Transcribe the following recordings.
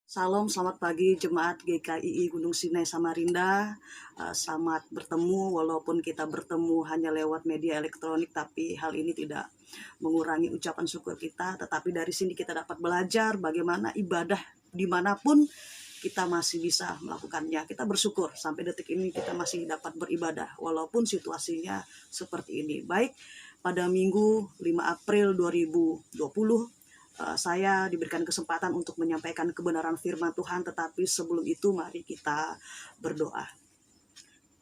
Salam, selamat pagi Jemaat GKII Gunung Sinai Samarinda. Selamat bertemu, walaupun kita bertemu hanya lewat media elektronik, tapi hal ini tidak mengurangi ucapan syukur kita. Tetapi dari sini kita dapat belajar bagaimana ibadah dimanapun kita masih bisa melakukannya. Kita bersyukur sampai detik ini kita masih dapat beribadah, walaupun situasinya seperti ini. Baik, pada Minggu 5 April 2020, saya diberikan kesempatan untuk menyampaikan kebenaran firman Tuhan, tetapi sebelum itu mari kita berdoa.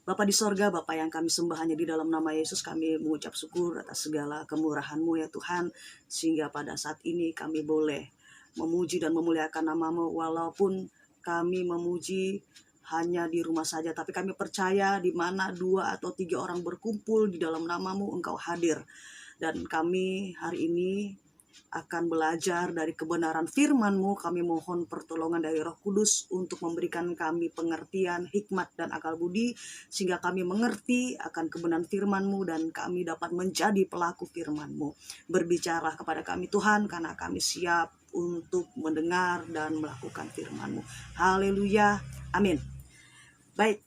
Bapa di sorga, Bapa yang kami sembah, hanya di dalam nama Yesus kami mengucap syukur atas segala kemurahan-Mu ya Tuhan, sehingga pada saat ini kami boleh memuji dan memuliakan nama-Mu, walaupun kami memuji hanya di rumah saja, tapi kami percaya di mana 2 atau 3 orang berkumpul di dalam nama-Mu, Engkau hadir. Dan kami hari ini akan belajar dari kebenaran firman-Mu. Kami mohon pertolongan dari Roh Kudus untuk memberikan kami pengertian, hikmat, dan akal budi, sehingga kami mengerti akan kebenaran firman-Mu dan kami dapat menjadi pelaku firman-Mu. Berbicara kepada kami Tuhan, karena kami siap untuk mendengar dan melakukan firman-Mu. Haleluya, amin. Baik,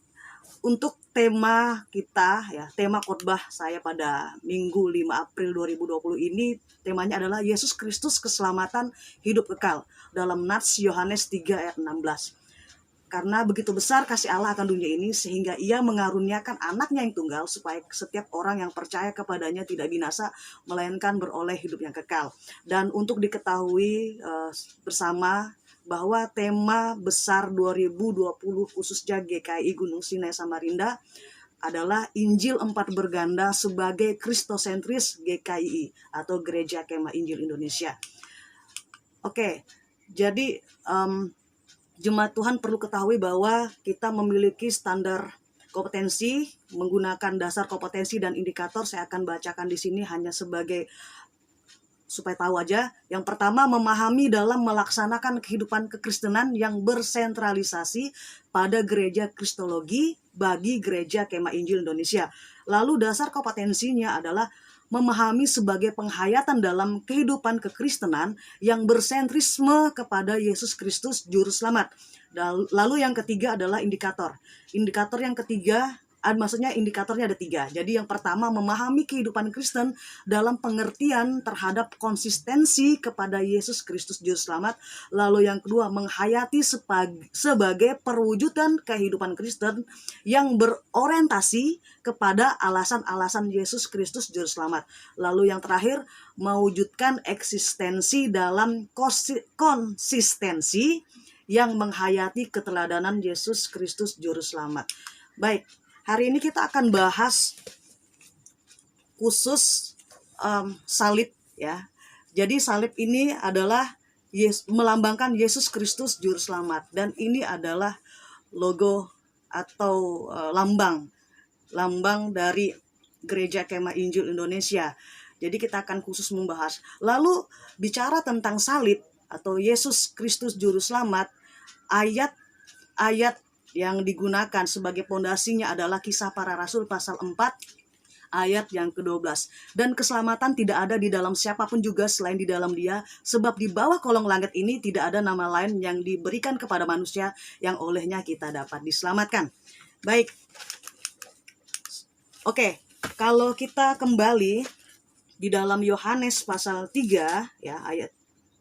untuk tema kita ya, tema khotbah saya pada Minggu 5 April 2020 ini, temanya adalah Yesus Kristus keselamatan hidup kekal, dalam Nats Yohanes 3 ayat 16. Karena begitu besar kasih Allah akan dunia ini, sehingga Ia mengaruniakan anaknya yang tunggal, supaya setiap orang yang percaya kepadanya tidak binasa, melainkan beroleh hidup yang kekal. Dan untuk diketahui bersama bahwa tema besar 2020 khususnya GKI Gunung Sinai Samarinda adalah Injil 4 berganda sebagai Kristosentris GKI atau Gereja Kemah Injil Indonesia. Oke, jadi jemaat Tuhan perlu ketahui bahwa kita memiliki standar kompetensi menggunakan dasar kompetensi dan indikator. Saya akan bacakan di sini hanya sebagai supaya tahu aja. Yang pertama, memahami dalam melaksanakan kehidupan kekristenan yang bersentralisasi pada gereja kristologi bagi Gereja Kemah Injil Indonesia. Lalu dasar kompetensinya adalah memahami sebagai penghayatan dalam kehidupan kekristenan yang bersentrisme kepada Yesus Kristus Juru Selamat. Lalu yang ketiga adalah indikator. Indikator yang ketiga, maksudnya indikatornya ada 3. Jadi yang pertama, memahami kehidupan Kristen dalam pengertian terhadap konsistensi kepada Yesus Kristus Juru Selamat. Lalu yang kedua, menghayati sebagai perwujudan kehidupan Kristen yang berorientasi kepada alasan-alasan Yesus Kristus Juru Selamat. Lalu yang terakhir, mewujudkan eksistensi dalam konsistensi yang menghayati keteladanan Yesus Kristus Juru Selamat. Baik, hari ini kita akan bahas khusus salib ya. Jadi salib ini adalah melambangkan Yesus Kristus Juru Selamat, dan ini adalah logo atau lambang dari Gereja Kemah Injil Indonesia. Jadi kita akan khusus membahas. Lalu bicara tentang salib atau Yesus Kristus Juru Selamat, ayat yang digunakan sebagai pondasinya adalah Kisah Para Rasul pasal 4 ayat yang ke-12. Dan keselamatan tidak ada di dalam siapapun juga selain di dalam Dia, sebab di bawah kolong langit ini tidak ada nama lain yang diberikan kepada manusia yang olehnya kita dapat diselamatkan. Baik. Oke, kalau kita kembali di dalam Yohanes pasal 3 ya,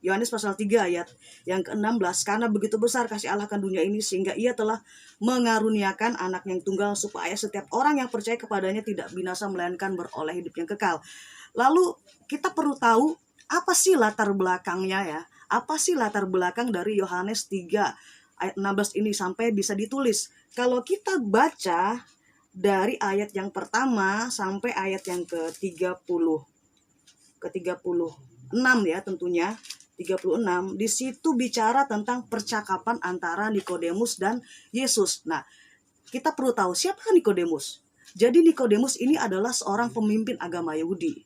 Yohanes pasal 3 ayat yang ke-16, karena begitu besar kasih Allah akan dunia ini sehingga Ia telah mengaruniakan anak yang tunggal supaya setiap orang yang percaya kepadanya tidak binasa melainkan beroleh hidup yang kekal. Lalu kita perlu tahu apa sih latar belakangnya ya? Apa sih latar belakang dari Yohanes 3 ayat 16 ini sampai bisa ditulis? Kalau kita baca dari ayat yang pertama sampai ayat yang ke-36 ya tentunya. 36, di situ bicara tentang percakapan antara Nikodemus dan Yesus. Nah, kita perlu tahu siapa Nikodemus. Jadi Nikodemus ini adalah seorang pemimpin agama Yahudi.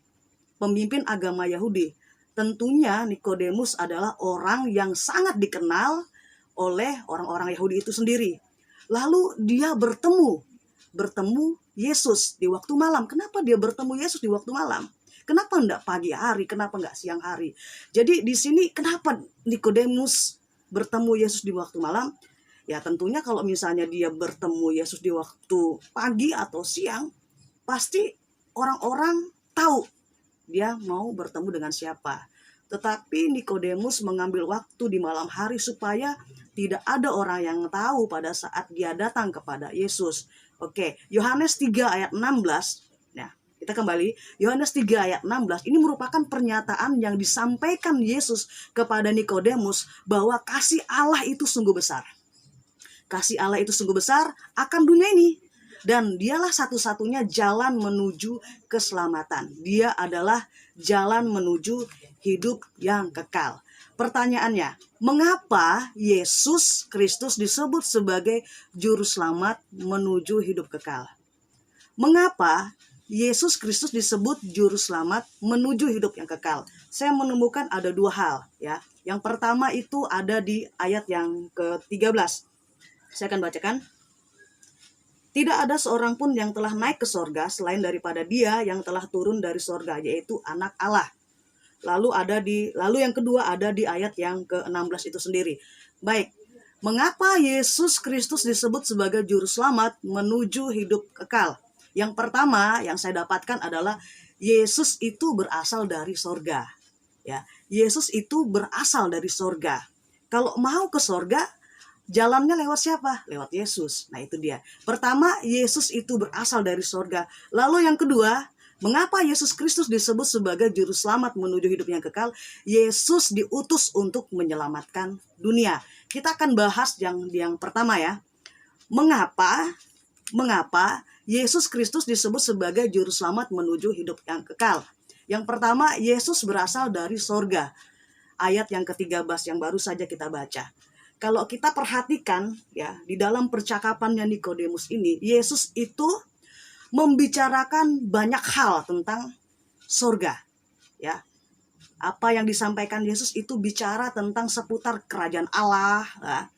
Pemimpin agama Yahudi. Tentunya Nikodemus adalah orang yang sangat dikenal oleh orang-orang Yahudi itu sendiri. Lalu dia bertemu Yesus di waktu malam. Kenapa dia bertemu Yesus di waktu malam? Kenapa enggak pagi hari? Kenapa enggak siang hari? Jadi di sini kenapa Nikodemus bertemu Yesus di waktu malam, ya tentunya kalau misalnya dia bertemu Yesus di waktu pagi atau siang, pasti orang-orang tahu dia mau bertemu dengan siapa. Tetapi Nikodemus mengambil waktu di malam hari supaya tidak ada orang yang tahu pada saat dia datang kepada Yesus. Oke, Yohanes 3 ayat 16. Nah, kita kembali. Yohanes 3 ayat 16 ini merupakan pernyataan yang disampaikan Yesus kepada Nikodemus bahwa kasih Allah itu sungguh besar. Kasih Allah itu sungguh besar akan dunia ini. Dan dialah satu-satunya jalan menuju keselamatan. Dia adalah jalan menuju hidup yang kekal. Pertanyaannya, mengapa Yesus Kristus disebut sebagai juru selamat menuju hidup kekal? Mengapa Yesus Kristus disebut juru selamat menuju hidup yang kekal? Saya menemukan ada dua hal, ya. Yang pertama itu ada di ayat yang ke-13. Saya akan bacakan. Tidak ada seorang pun yang telah naik ke sorga selain daripada Dia yang telah turun dari sorga, yaitu Anak Allah. Lalu yang kedua ada di ayat yang ke-16 itu sendiri. Baik, mengapa Yesus Kristus disebut sebagai juru selamat menuju hidup kekal? Yang pertama yang saya dapatkan adalah Yesus itu berasal dari sorga. Ya, Yesus itu berasal dari sorga. Kalau mau ke sorga, jalannya lewat siapa? Lewat Yesus. Nah itu dia. Pertama, Yesus itu berasal dari sorga. Lalu yang kedua, mengapa Yesus Kristus disebut sebagai juru selamat menuju hidup yang kekal? Yesus diutus untuk menyelamatkan dunia. Kita akan bahas yang pertama ya. Mengapa Yesus Kristus disebut sebagai juru selamat menuju hidup yang kekal? Yang pertama, Yesus berasal dari sorga. Ayat yang ke-13 yang baru saja kita baca. Kalau kita perhatikan ya, di dalam percakapannya Nikodemus ini, Yesus itu membicarakan banyak hal tentang sorga. Ya. Apa yang disampaikan Yesus itu bicara tentang seputar kerajaan Allah. Ya.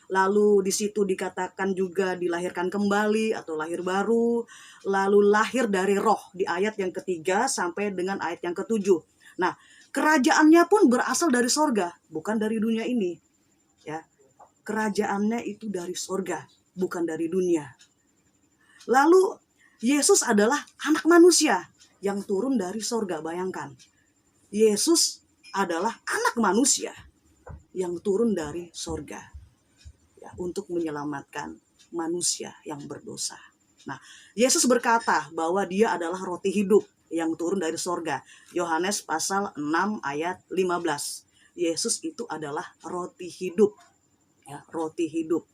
Lalu di situ dikatakan juga dilahirkan kembali atau lahir baru. Lalu lahir dari roh di ayat yang ketiga sampai dengan ayat yang ketujuh. Nah, kerajaannya pun berasal dari sorga, bukan dari dunia ini. Ya. Kerajaannya itu dari sorga, bukan dari dunia. Lalu Yesus adalah anak manusia yang turun dari sorga. Bayangkan, Yesus adalah anak manusia yang turun dari sorga ya, untuk menyelamatkan manusia yang berdosa. Nah, Yesus berkata bahwa dia adalah roti hidup yang turun dari sorga. Yohanes pasal 6 ayat 15. Yesus itu adalah roti hidup. Ya, roti hidup.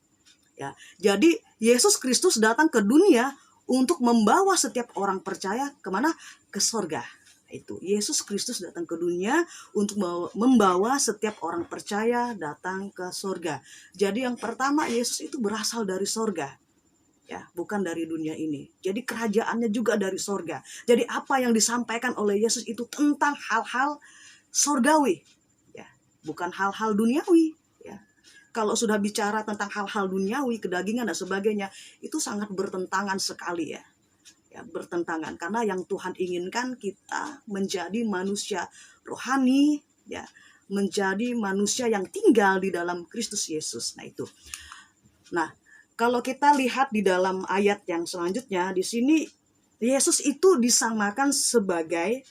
Ya, jadi Yesus Kristus datang ke dunia untuk membawa setiap orang percaya kemana? Ke sorga. Itu Yesus Kristus datang ke dunia untuk membawa setiap orang percaya datang ke sorga. Jadi yang pertama, Yesus itu berasal dari sorga. Ya, bukan dari dunia ini. Jadi kerajaannya juga dari sorga. Jadi apa yang disampaikan oleh Yesus itu tentang hal-hal sorgawi. Ya, bukan hal-hal duniawi. Kalau sudah bicara tentang hal-hal duniawi, kedagingan dan sebagainya, itu sangat bertentangan sekali ya. Ya, bertentangan karena yang Tuhan inginkan kita menjadi manusia rohani, ya, menjadi manusia yang tinggal di dalam Kristus Yesus. Nah, itu. Nah, kalau kita lihat di dalam ayat yang selanjutnya, di sini Yesus itu disamakan sebagai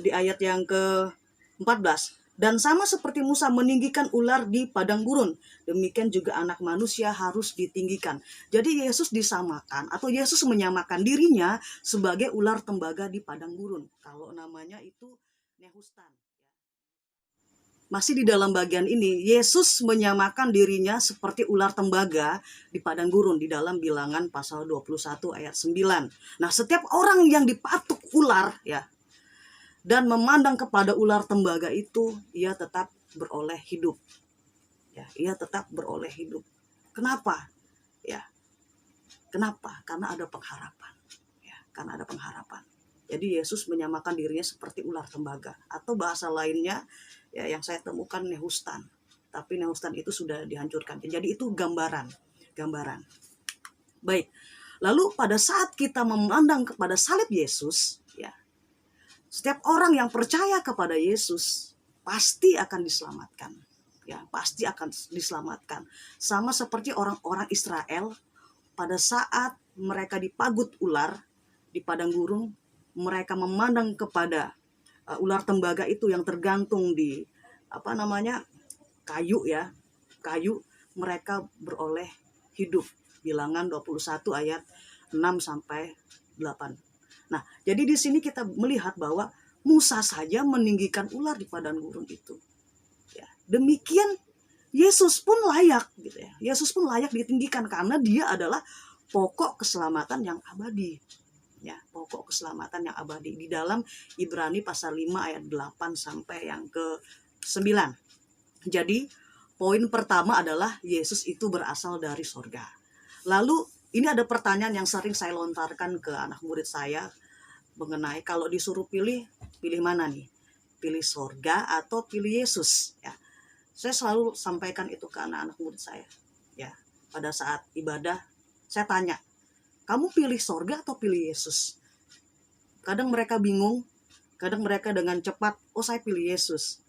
di ayat yang ke-14. Dan sama seperti Musa meninggikan ular di padang gurun, demikian juga anak manusia harus ditinggikan. Jadi Yesus disamakan atau Yesus menyamakan dirinya sebagai ular tembaga di padang gurun. Kalau namanya itu Nehustan. Masih di dalam bagian ini, Yesus menyamakan dirinya seperti ular tembaga di padang gurun di dalam Bilangan pasal 21 ayat 9. Nah, setiap orang yang dipatuk ular ya, dan memandang kepada ular tembaga itu, ia tetap beroleh hidup. Ya, ia tetap beroleh hidup. Kenapa? Ya. Kenapa? Karena ada pengharapan. Ya, karena ada pengharapan. Jadi Yesus menyamakan dirinya seperti ular tembaga, atau bahasa lainnya ya yang saya temukan Nehustan. Tapi Nehustan itu sudah dihancurkan. Jadi itu gambaran. Baik. Lalu pada saat kita memandang kepada salib Yesus, ya, Setiap orang yang percaya kepada Yesus pasti akan diselamatkan. Ya, pasti akan diselamatkan. Sama seperti orang-orang Israel pada saat mereka dipagut ular di padang gurun, mereka memandang kepada ular tembaga itu yang tergantung di kayu ya, kayu, mereka beroleh hidup. Bilangan 21 ayat 6 sampai 8. Nah, jadi di sini kita melihat bahwa Musa saja meninggikan ular di padang gurun itu. Ya, demikian Yesus pun layak gitu ya. Yesus pun layak ditinggikan karena dia adalah pokok keselamatan yang abadi. Ya, pokok keselamatan yang abadi di dalam Ibrani pasal 5 ayat 8 sampai yang ke-9. Jadi, poin pertama adalah Yesus itu berasal dari sorga. Lalu, ini ada pertanyaan yang sering saya lontarkan ke anak murid saya mengenai kalau disuruh pilih mana nih? Pilih sorga atau pilih Yesus? Ya, saya selalu sampaikan itu ke anak-anak murid saya. Ya, pada saat ibadah, saya tanya, kamu pilih sorga atau pilih Yesus? Kadang mereka bingung, kadang mereka dengan cepat, oh saya pilih Yesus.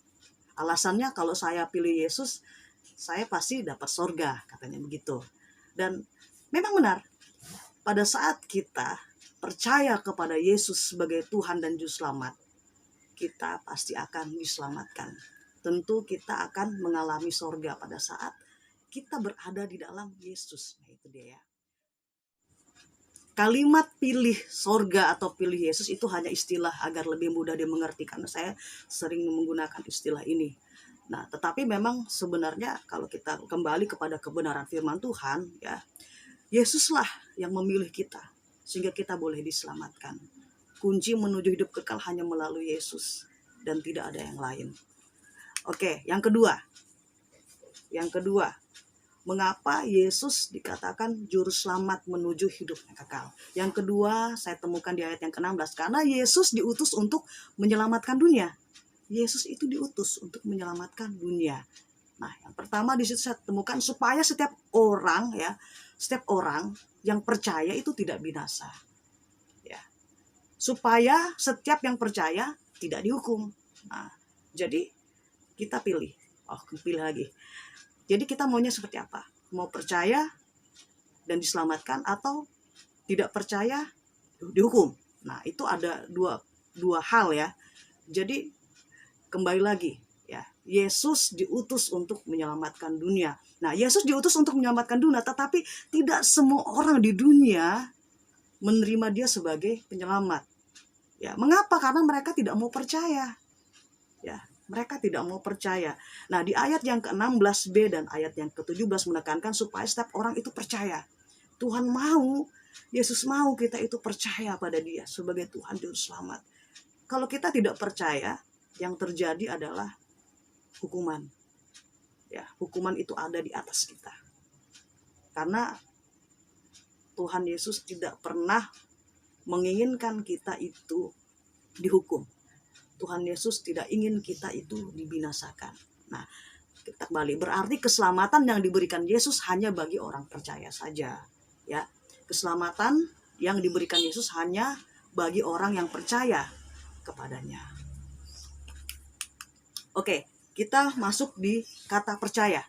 Alasannya kalau saya pilih Yesus, saya pasti dapat sorga, katanya begitu. Dan memang benar, pada saat kita percaya kepada Yesus sebagai Tuhan dan Juru Selamat, kita pasti akan diselamatkan. Tentu kita akan mengalami sorga pada saat kita berada di dalam Yesus. Nah, itu dia ya. Kalimat pilih sorga atau pilih Yesus itu hanya istilah agar lebih mudah dimengerti, karena saya sering menggunakan istilah ini. Nah, tetapi memang sebenarnya kalau kita kembali kepada kebenaran firman Tuhan, ya, Yesuslah yang memilih kita sehingga kita boleh diselamatkan. Kunci menuju hidup kekal hanya melalui Yesus dan tidak ada yang lain. Oke, yang kedua. Mengapa Yesus dikatakan juru selamat menuju hidup yang kekal? Yang kedua, saya temukan di ayat yang ke-16. Karena Yesus diutus untuk menyelamatkan dunia. Yesus itu diutus untuk menyelamatkan dunia. Nah, yang pertama di situ saya temukan supaya setiap orang yang percaya itu tidak binasa. Ya. Supaya setiap yang percaya tidak dihukum. Nah, jadi kita pilih. Pilih lagi. Jadi kita maunya seperti apa? Mau percaya dan diselamatkan atau tidak percaya dihukum? Nah, itu ada dua hal ya. Jadi kembali lagi ya, Yesus diutus untuk menyelamatkan dunia. Nah, Yesus diutus untuk menyelamatkan dunia, tetapi tidak semua orang di dunia menerima dia sebagai penyelamat. Ya, mengapa? Karena mereka tidak mau percaya. Ya, mereka tidak mau percaya. Nah, di ayat yang ke-16b dan ayat yang ke-17 menekankan supaya setiap orang itu percaya. Tuhan mau, Yesus mau kita itu percaya pada dia sebagai Tuhan Juru Selamat. Kalau kita tidak percaya, yang terjadi adalah hukuman. Ya, hukuman itu ada di atas kita. Karena Tuhan Yesus tidak pernah menginginkan kita itu dihukum. Tuhan Yesus tidak ingin kita itu dibinasakan. Nah, kita kembali, berarti keselamatan yang diberikan Yesus hanya bagi orang percaya saja. Ya, keselamatan yang diberikan Yesus hanya bagi orang yang percaya kepadanya. Oke, kita masuk di kata percaya.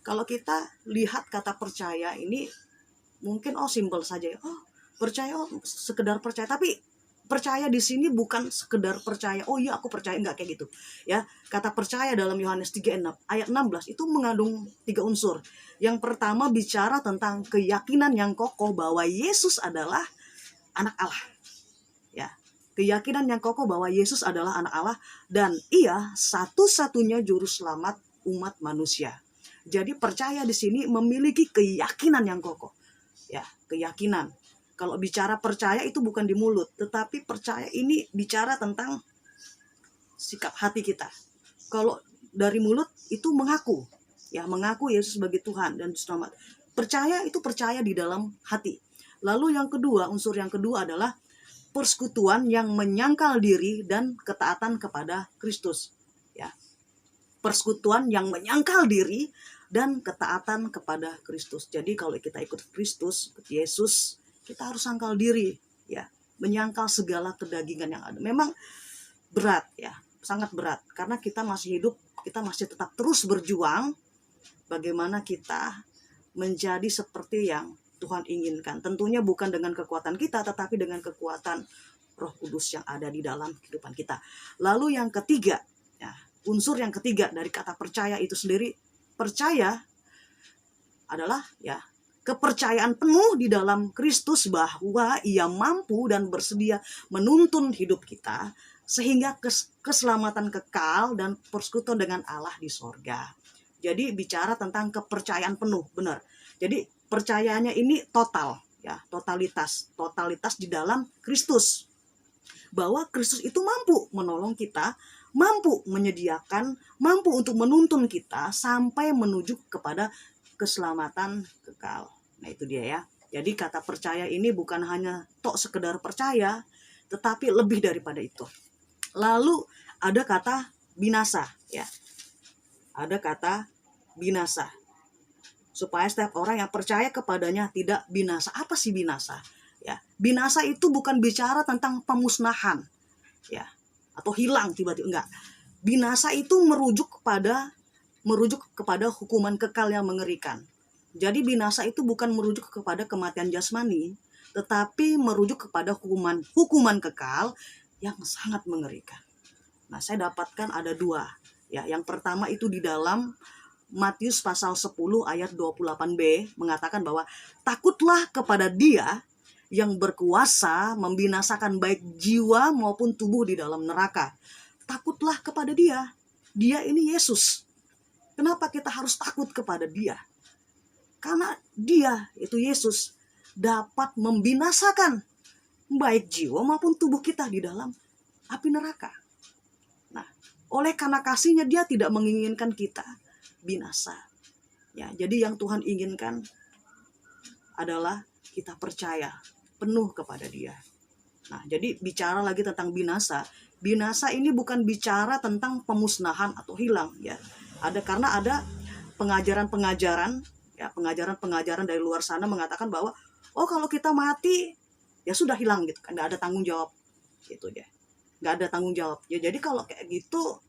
Kalau kita lihat kata percaya ini mungkin simpel saja. Percaya, sekedar percaya. Tapi percaya di sini bukan sekedar percaya, iya aku percaya, enggak kayak gitu. Ya, kata percaya dalam Yohanes 3 ayat 16 itu mengandung 3 unsur. Yang pertama bicara tentang keyakinan yang kokoh bahwa Yesus adalah anak Allah. Ya, keyakinan yang kokoh bahwa Yesus adalah anak Allah dan ia satu-satunya juru selamat umat manusia. Jadi percaya di sini memiliki keyakinan yang kokoh. Ya, keyakinan. Kalau bicara percaya itu bukan di mulut, tetapi percaya ini bicara tentang sikap hati kita. Kalau dari mulut itu mengaku, ya, mengaku Yesus sebagai Tuhan dan Selamat. Percaya itu percaya di dalam hati. Lalu yang kedua, unsur yang kedua adalah persekutuan yang menyangkal diri dan ketaatan kepada Kristus. Ya, persekutuan yang menyangkal diri dan ketaatan kepada Kristus. Jadi kalau kita ikut Kristus, ikut Yesus, kita harus sangkal diri, ya, menyangkal segala kedagingan yang ada. Memang berat ya, sangat berat, karena kita masih hidup, kita masih tetap terus berjuang bagaimana kita menjadi seperti yang Tuhan inginkan. Tentunya bukan dengan kekuatan kita, tetapi dengan kekuatan Roh Kudus yang ada di dalam kehidupan kita. Lalu yang ketiga, ya, unsur yang ketiga dari kata percaya itu sendiri, percaya adalah ya kepercayaan penuh di dalam Kristus bahwa Ia mampu dan bersedia menuntun hidup kita sehingga keselamatan kekal dan persekutuan dengan Allah di sorga. Jadi bicara tentang kepercayaan penuh, benar. Jadi percayanya ini total, ya, totalitas di dalam Kristus. Bahwa Kristus itu mampu menolong kita, mampu menyediakan, mampu untuk menuntun kita sampai menuju kepada keselamatan kekal. Nah itu dia ya. Jadi kata percaya ini bukan hanya tok sekedar percaya, tetapi lebih daripada itu. Lalu ada kata binasa ya. Ada kata binasa. Supaya setiap orang yang percaya kepadanya tidak binasa. Apa sih binasa? Ya, binasa itu bukan bicara tentang pemusnahan ya, atau hilang tiba-tiba, enggak. Binasa itu merujuk kepada hukuman kekal yang mengerikan. Jadi binasa itu bukan merujuk kepada kematian jasmani, tetapi merujuk kepada hukuman kekal yang sangat mengerikan. Nah, saya dapatkan ada dua. Ya, yang pertama itu di dalam Matius pasal 10 ayat 28b mengatakan bahwa takutlah kepada Dia yang berkuasa membinasakan baik jiwa maupun tubuh di dalam neraka. Takutlah kepada Dia. Dia ini Yesus. Kenapa kita harus takut kepada Dia? Karena Dia, itu Yesus, dapat membinasakan baik jiwa maupun tubuh kita di dalam api neraka. Nah, oleh karena kasih-Nya Dia tidak menginginkan kita binasa. Ya, jadi yang Tuhan inginkan adalah kita percaya penuh kepada Dia. Nah, jadi bicara lagi tentang binasa. Binasa ini bukan bicara tentang pemusnahan atau hilang ya. Karena ada pengajaran-pengajaran ya, pengajaran dari luar sana mengatakan bahwa kalau kita mati ya sudah hilang gitu kan, nggak ada tanggung jawab gitu ya. Nggak ada tanggung jawab. Ya jadi kalau kayak gitu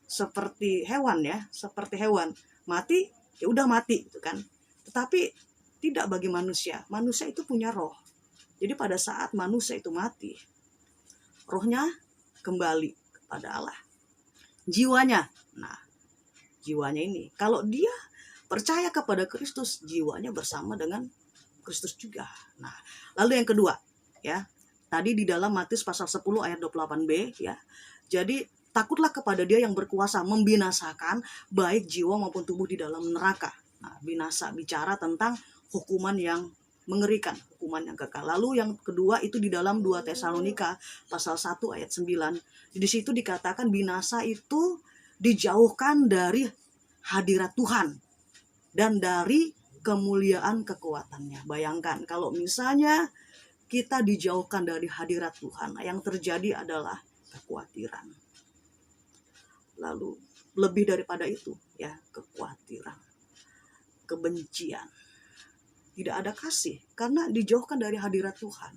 seperti hewan ya, mati ya udah mati gitu kan. Tetapi tidak bagi manusia. Manusia itu punya roh. Jadi pada saat manusia itu mati, rohnya kembali kepada Allah. Jiwanya, jiwanya ini, kalau dia percaya kepada Kristus, jiwanya bersama dengan Kristus juga. Nah, lalu yang kedua, ya, tadi di dalam Matius pasal 10 ayat 28b, ya, jadi takutlah kepada Dia yang berkuasa membinasakan baik jiwa maupun tubuh di dalam neraka. Nah, binasa bicara tentang hukuman yang mengerikan, hukuman yang kekal. Lalu yang kedua itu di dalam 2 Tesalonika pasal 1 ayat 9. Di situ dikatakan binasa itu dijauhkan dari hadirat Tuhan dan dari kemuliaan kekuatannya. Bayangkan kalau misalnya kita dijauhkan dari hadirat Tuhan, yang terjadi adalah kekhawatiran. Lalu lebih daripada itu ya, kekhawatiran, kebencian, tidak ada kasih karena dijauhkan dari hadirat Tuhan.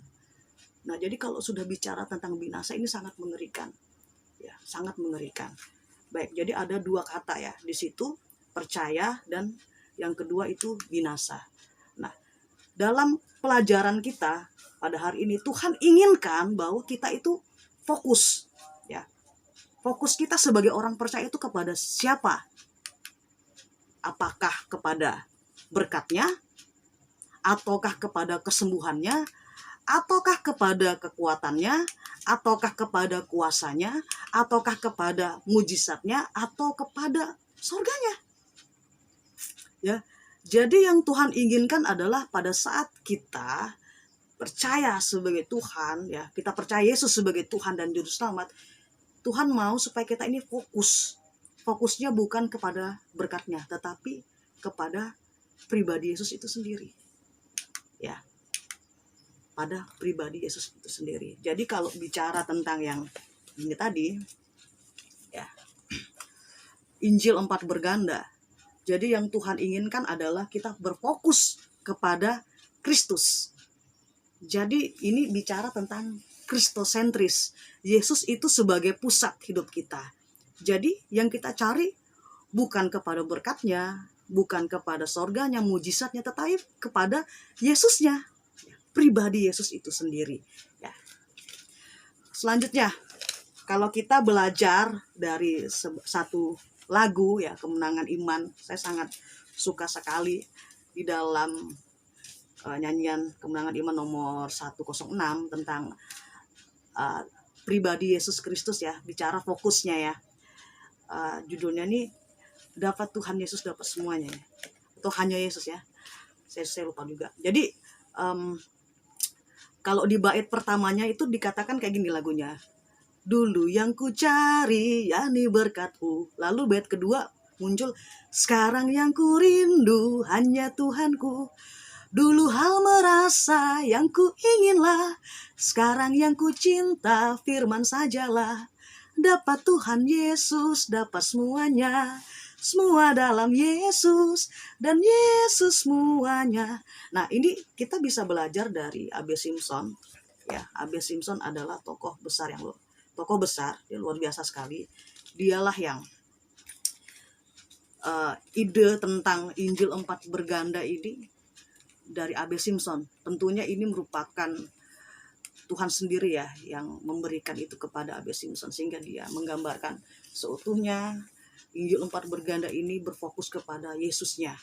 Nah, jadi kalau sudah bicara tentang binasa ini sangat mengerikan. Ya, sangat mengerikan. Baik, jadi ada dua kata ya di situ, percaya dan yang kedua itu binasa. Nah, dalam pelajaran kita pada hari ini Tuhan inginkan bahwa kita itu fokus ya. Fokus kita sebagai orang percaya itu kepada siapa? Apakah kepada berkat-Nya? Ataukah kepada kesembuhannya, ataukah kepada kekuatannya, ataukah kepada kuasanya, ataukah kepada mujizatnya, atau kepada surganya. Ya, jadi yang Tuhan inginkan adalah pada saat kita percaya sebagai Tuhan, ya, kita percaya Yesus sebagai Tuhan dan Juru Selamat, Tuhan mau supaya kita ini fokus. Fokusnya bukan kepada berkat-Nya, tetapi kepada pribadi Yesus itu sendiri. Ya, pada pribadi Yesus itu sendiri. Jadi kalau bicara tentang yang ini tadi ya, Injil 4 berganda. Jadi yang Tuhan inginkan adalah kita berfokus kepada Kristus. Jadi ini bicara tentang kristosentris. Yesus itu sebagai pusat hidup kita. Jadi yang kita cari bukan kepada berkatnya, bukan kepada sorganya, mujizatnya, tetapi kepada Yesusnya, pribadi Yesus itu sendiri. Ya. Selanjutnya, kalau kita belajar dari satu lagu ya, Kemenangan Iman, saya sangat suka sekali di dalam nyanyian Kemenangan Iman nomor 106 tentang pribadi Yesus Kristus ya, bicara fokusnya ya. Judulnya nih, dapat Tuhan Yesus dapat semuanya ya, atau hanya Yesus ya, saya lupa juga. Jadi kalau di bait pertamanya itu dikatakan kayak gini lagunya, dulu yang ku cari yakni berkat-Mu. Lalu bait kedua muncul, sekarang yang ku rindu hanya Tuhanku. Dulu hal merasa yang ku inginlah, sekarang yang ku cinta firman sajalah. Dapat Tuhan Yesus, dapat semuanya, semua dalam Yesus, dan Yesus semuanya. Nah, ini kita bisa belajar dari A.B. Simpson. Ya, A.B. Simpson adalah tokoh besar, dia luar biasa sekali. Dialah yang ide tentang Injil 4 berganda ini dari A.B. Simpson. Tentunya ini merupakan Tuhan sendiri ya yang memberikan itu kepada A.B. Simpson, sehingga dia menggambarkan seutuhnya Injil 4 berganda ini berfokus kepada Yesusnya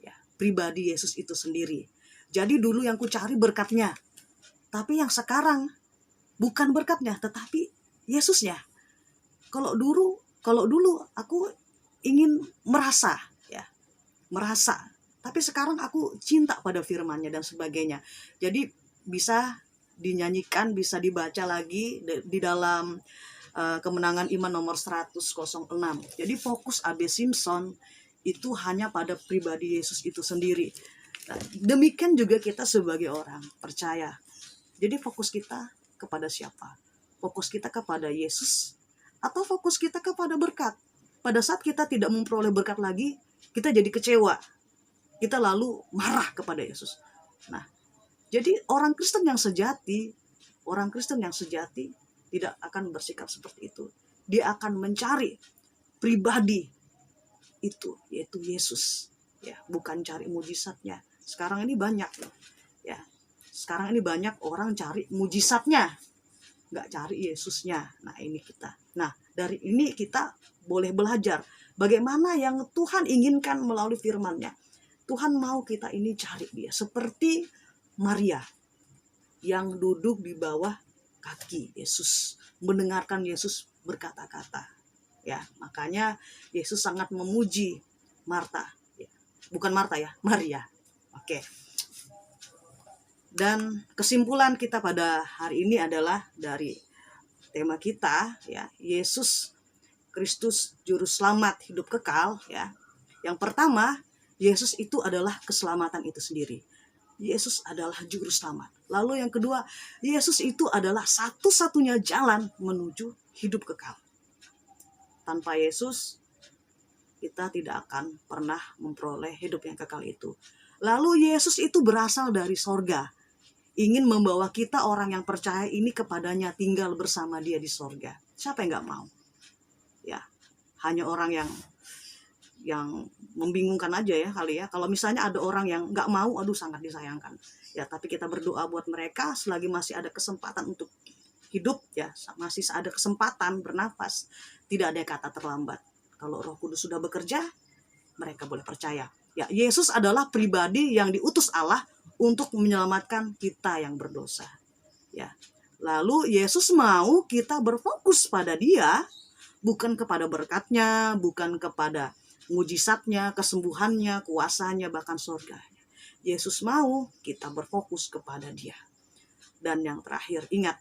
ya, pribadi Yesus itu sendiri. Jadi dulu yang ku cari berkatnya, tapi yang sekarang bukan berkatnya tetapi Yesusnya. Kalau dulu aku ingin merasa, tapi sekarang aku cinta pada firman-Nya dan sebagainya. Jadi bisa dinyanyikan, bisa dibaca lagi di dalam Kemenangan Iman nomor 106. Jadi fokus A.B. Simpson itu hanya pada pribadi Yesus itu sendiri. Nah, demikian juga kita sebagai orang percaya. Jadi fokus kita kepada siapa? Fokus kita kepada Yesus atau fokus kita kepada berkat? Pada saat kita tidak memperoleh berkat lagi, kita jadi kecewa. Kita lalu marah kepada Yesus. Nah, jadi orang Kristen yang sejati tidak akan bersikap seperti itu. Dia akan mencari pribadi itu, yaitu Yesus. Ya, bukan cari mujizatnya. Sekarang ini banyak ya. Sekarang ini banyak orang cari mujizatnya, nggak cari Yesusnya. Nah, ini kita. Nah, dari ini kita boleh belajar bagaimana yang Tuhan inginkan melalui firman-Nya. Tuhan mau kita ini cari Dia seperti Maria yang duduk di bawah kaki Yesus, mendengarkan Yesus berkata-kata. Ya, makanya Yesus sangat memuji Marta. Bukan Marta ya, Maria. Oke. Dan kesimpulan kita pada hari ini adalah dari tema kita ya, Yesus Kristus juru selamat hidup kekal ya. Yang pertama, Yesus itu adalah keselamatan itu sendiri. Yesus adalah juru selamat. Lalu yang kedua, Yesus itu adalah satu-satunya jalan menuju hidup kekal. Tanpa Yesus, kita tidak akan pernah memperoleh hidup yang kekal itu. Lalu Yesus itu berasal dari sorga, ingin membawa kita orang yang percaya ini kepadanya, tinggal bersama Dia di sorga. Siapa yang gak mau? Ya, hanya orang yang membingungkan aja ya kali ya. Kalau misalnya ada orang yang nggak mau, aduh sangat disayangkan. Ya, tapi kita berdoa buat mereka selagi masih ada kesempatan untuk hidup ya, masih ada kesempatan bernafas, tidak ada kata terlambat. Kalau Roh Kudus sudah bekerja, mereka boleh percaya. Ya, Yesus adalah pribadi yang diutus Allah untuk menyelamatkan kita yang berdosa. Ya. Lalu Yesus mau kita berfokus pada Dia, bukan kepada berkatnya, bukan kepada mujizatnya, kesembuhannya, kuasanya, bahkan surganya. Yesus mau kita berfokus kepada Dia. Dan yang terakhir, ingat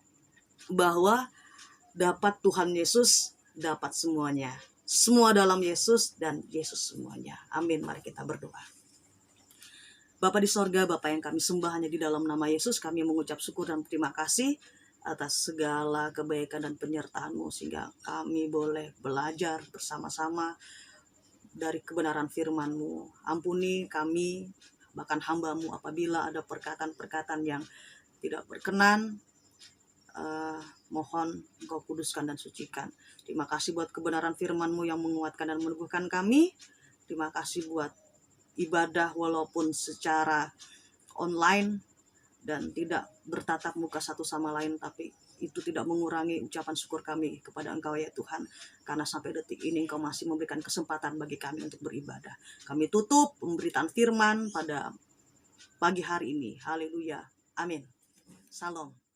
bahwa dapat Tuhan Yesus, dapat semuanya. Semua dalam Yesus dan Yesus semuanya. Amin. Mari kita berdoa. Bapa di sorga, Bapa yang kami sembah hanya di dalam nama Yesus, kami mengucap syukur dan terima kasih atas segala kebaikan dan penyertaan-Mu, sehingga kami boleh belajar bersama-sama dari kebenaran firman-Mu. Ampuni kami, bahkan hamba-Mu, apabila ada perkataan-perkataan yang tidak berkenan, Mohon Engkau kuduskan dan sucikan. Terima kasih buat kebenaran firman-Mu yang menguatkan dan meneguhkan kami. Terima kasih buat ibadah walaupun secara online dan tidak bertatap muka satu sama lain, tapi itu tidak mengurangi ucapan syukur kami kepada Engkau ya Tuhan, karena sampai detik ini Engkau masih memberikan kesempatan bagi kami untuk beribadah. Kami tutup pemberitaan firman pada pagi hari ini. Haleluya. Amin. Salam.